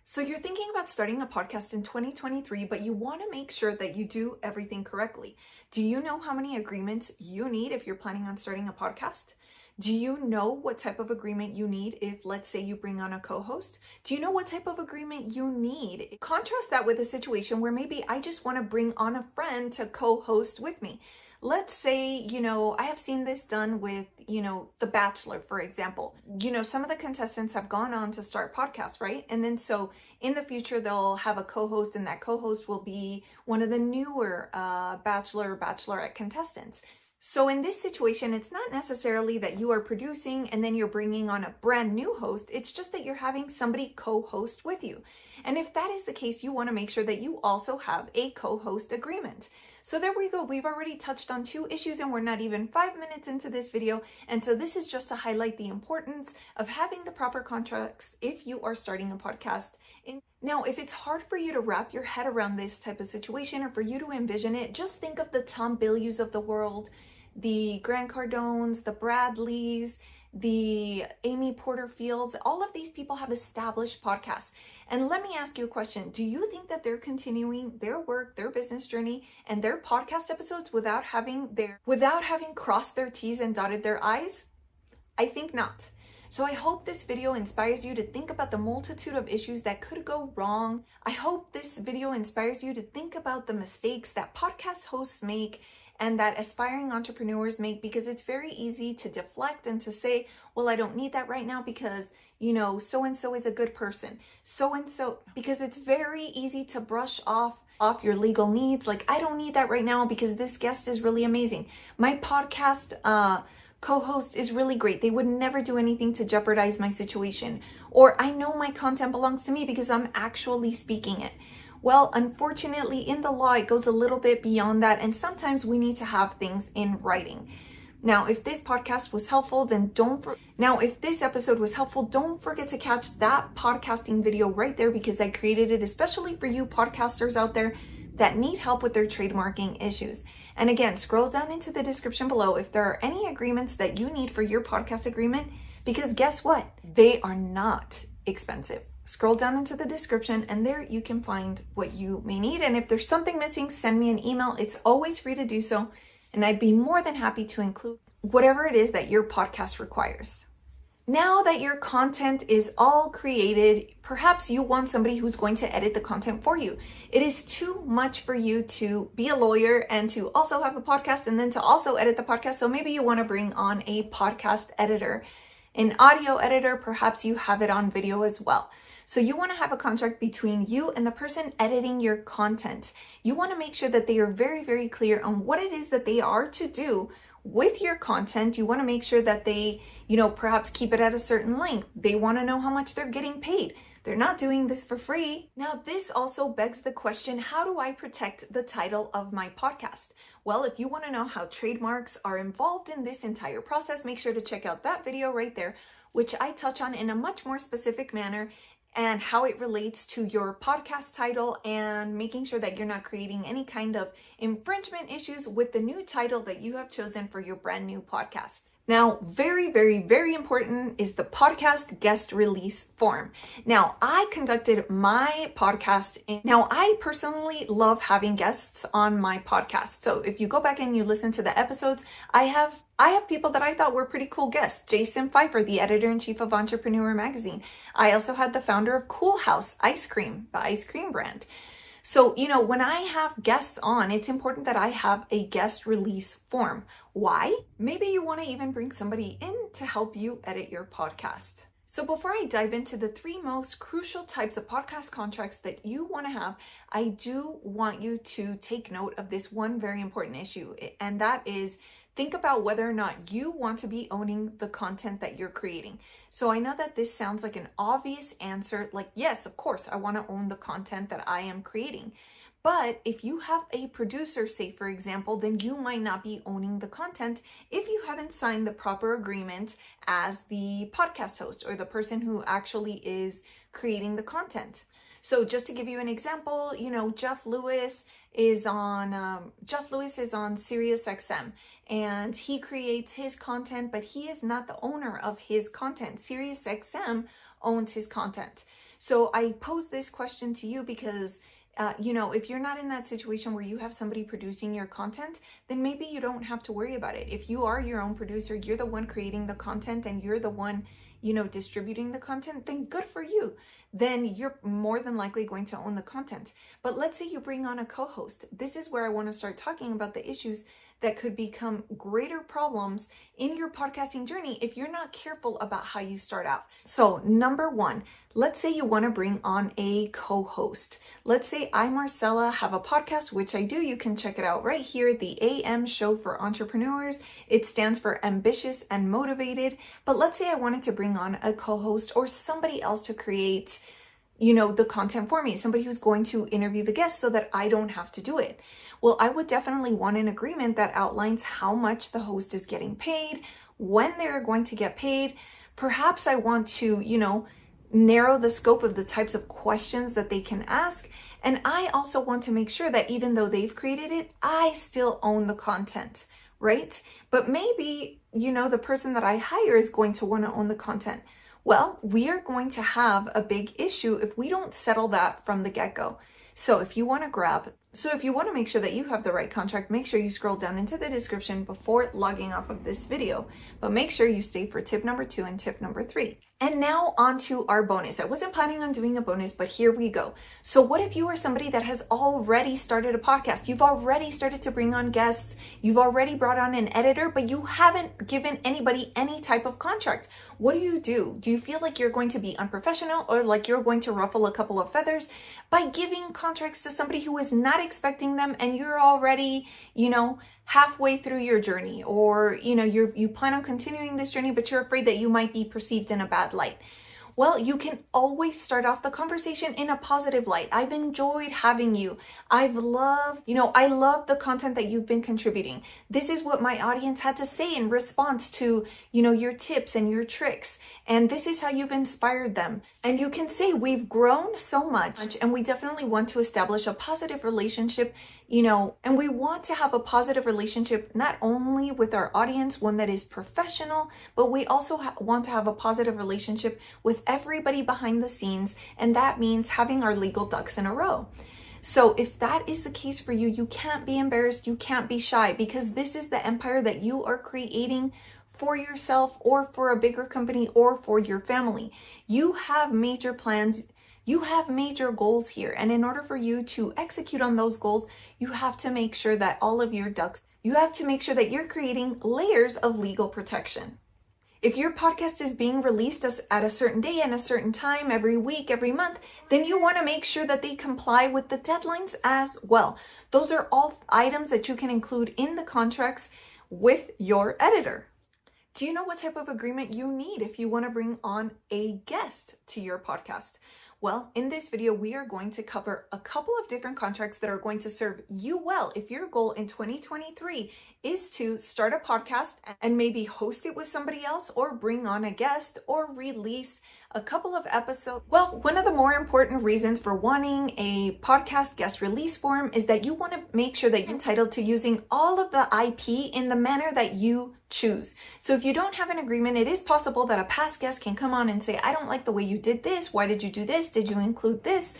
So you're thinking about starting a podcast in 2023, but you want to make sure that you do everything correctly. Do you know how many agreements you need if you're planning on starting a podcast? Do you know what type of agreement you need if, let's say, you bring on a co-host? Do you know what type of agreement you need? Contrast that with a situation where maybe I just want to bring on a friend to co-host with me. Let's say, I have seen this done with, The Bachelor, for example. Some of the contestants have gone on to start podcasts, right? And then so in the future, they'll have a co-host, and that co-host will be one of the newer Bachelor or Bachelorette contestants. So in this situation, it's not necessarily that you are producing and then you're bringing on a brand new host. It's just that you're having somebody co-host with you. And if that is the case, you want to make sure that you also have a co-host agreement. So there we go. We've already touched on two issues and we're not even 5 minutes into this video. And so this is just to highlight the importance of having the proper contracts if you are starting a podcast. Now, if it's hard for you to wrap your head around this type of situation or for you to envision it, just think of the Tom Billieux's of the world, the Grant Cardones, the Bradleys, the Amy Porterfields. All of these people have established podcasts. And let me ask you a question. Do you think that they're continuing their work, their business journey, and their podcast episodes without having crossed their T's and dotted their I's? I think not. So I hope this video inspires you to think about the multitude of issues that could go wrong. I hope this video inspires you to think about the mistakes that podcast hosts make and that aspiring entrepreneurs make, because it's very easy to deflect and to say, well, I don't need that right now because, so-and-so is a good person. So-and-so, because it's very easy to brush off your legal needs. Like, I don't need that right now because this guest is really amazing. My podcast, co-host is really great. They would never do anything to jeopardize my situation. Or I know my content belongs to me because I'm actually speaking it. Well, unfortunately, in the law, it goes a little bit beyond that. And sometimes we need to have things in writing. Now, if this podcast was helpful, then if this episode was helpful, don't forget to catch that podcasting video right there, because I created it especially for you podcasters out there that need help with their trademarking issues. And again, scroll down into the description below if there are any agreements that you need for your podcast agreement, because guess what? They are not expensive. Scroll down into the description and there you can find what you may need. And if there's something missing, send me an email. It's always free to do so. And I'd be more than happy to include whatever it is that your podcast requires. Now that your content is all created, perhaps you want somebody who's going to edit the content for you. It is too much for you to be a lawyer and to also have a podcast and then to also edit the podcast. So maybe you want to bring on a podcast editor, an audio editor, perhaps you have it on video as well. So you want to have a contract between you and the person editing your content. You want to make sure that they are very, very clear on what it is that they are to do with your content. You want to make sure that they, perhaps keep it at a certain length. They want to know how much they're getting paid. They're not doing this for free. Now, this also begs the question, how do I protect the title of my podcast? Well, if you want to know how trademarks are involved in this entire process, make sure to check out that video right there, which I touch on in a much more specific manner, and how it relates to your podcast title and making sure that you're not creating any kind of infringement issues with the new title that you have chosen for your brand new podcast. Now, very, very, very important is the podcast guest release form. Now, I conducted my podcast. Now, I personally love having guests on my podcast. So if you go back and you listen to the episodes, I have people that I thought were pretty cool guests. Jason Pfeiffer, the editor-in-chief of Entrepreneur Magazine. I also had the founder of Cool House Ice Cream, the ice cream brand. So, when I have guests on, it's important that I have a guest release form. Why? Maybe you want to even bring somebody in to help you edit your podcast. So before I dive into the 3 most crucial types of podcast contracts that you want to have, I do want you to take note of this one very important issue, and that is think about whether or not you want to be owning the content that you're creating. So I know that this sounds like an obvious answer, like, yes, of course, I want to own the content that I am creating. But if you have a producer, say, for example, then you might not be owning the content if you haven't signed the proper agreement as the podcast host or the person who actually is creating the content. So just to give you an example, Jeff Lewis is on SiriusXM, and he creates his content, but he is not the owner of his content. SiriusXM owns his content. So I pose this question to you because if you're not in that situation where you have somebody producing your content, then maybe you don't have to worry about it. If you are your own producer, you're the one creating the content and you're the one, distributing the content, then good for you. Then you're more than likely going to own the content. But let's say you bring on a co-host. This is where I want to start talking about the issues that could become greater problems in your podcasting journey if you're not careful about how you start out. So number one, let's say you want to bring on a co-host. Let's say I, Marcella, have a podcast, which I do. You can check it out right here, the AM Show for Entrepreneurs. It stands for Ambitious and Motivated. But let's say I wanted to bring on a co-host or somebody else to create the content for me, somebody who's going to interview the guests so that I don't have to do it. Well, I would definitely want an agreement that outlines how much the host is getting paid, when they're going to get paid. Perhaps I want to, narrow the scope of the types of questions that they can ask. And I also want to make sure that even though they've created it, I still own the content, right? But maybe, the person that I hire is going to want to own the content. Well, we are going to have a big issue if we don't settle that from the get-go. So if you want to make sure that you have the right contract, make sure you scroll down into the description before logging off of this video. But make sure you stay for tip number 2 and tip number 3. And now on to our bonus. I wasn't planning on doing a bonus, but here we go. So what if you are somebody that has already started a podcast? You've already started to bring on guests. You've already brought on an editor, but you haven't given anybody any type of contract. What do? Do you feel like you're going to be unprofessional or like you're going to ruffle a couple of feathers by giving contracts to somebody who is not expecting them and you're already, halfway through your journey, or you plan on continuing this journey, but you're afraid that you might be perceived in a bad light? Well, you can always start off the conversation in a positive light. I've enjoyed having you. I love the content that you've been contributing. This is what my audience had to say in response to, your tips and your tricks. And this is how you've inspired them. And you can say we've grown so much and we definitely want to establish a positive relationship, and we want to have a positive relationship not only with our audience, one that is professional, but we also want to have a positive relationship with everybody behind the scenes. And that means having our legal ducks in a row. So if that is the case for you, you can't be embarrassed, you can't be shy, because this is the empire that you are creating for yourself or for a bigger company or for your family. You have major plans. You have major goals here. And in order for you to execute on those goals, you have to make sure that you have to make sure that you're creating layers of legal protection. If your podcast is being released at a certain day and a certain time, every week, every month, then you want to make sure that they comply with the deadlines as well. Those are all items that you can include in the contracts with your editor. Do you know what type of agreement you need if you want to bring on a guest to your podcast? Well, in this video, we are going to cover a couple of different contracts that are going to serve you well if your goal in 2023 is to start a podcast and maybe host it with somebody else or bring on a guest or release a couple of episodes. Well, one of the more important reasons for wanting a podcast guest release form is that you want to make sure that you're entitled to using all of the IP in the manner that you choose. So if you don't have an agreement, it is possible that a past guest can come on and say, I don't like the way you did this. Why did you do this? Did you include this?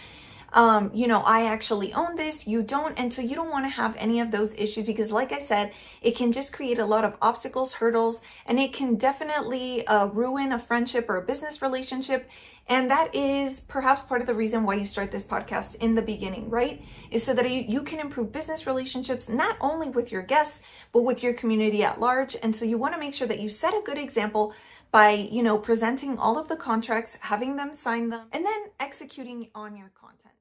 I actually own this, you don't. And so you don't want to have any of those issues because like I said, it can just create a lot of obstacles, hurdles, and it can definitely ruin a friendship or a business relationship. And that is perhaps part of the reason why you start this podcast in the beginning, right? Is so that you can improve business relationships, not only with your guests, but with your community at large. And so you want to make sure that you set a good example by, presenting all of the contracts, having them sign them, and then executing on your content.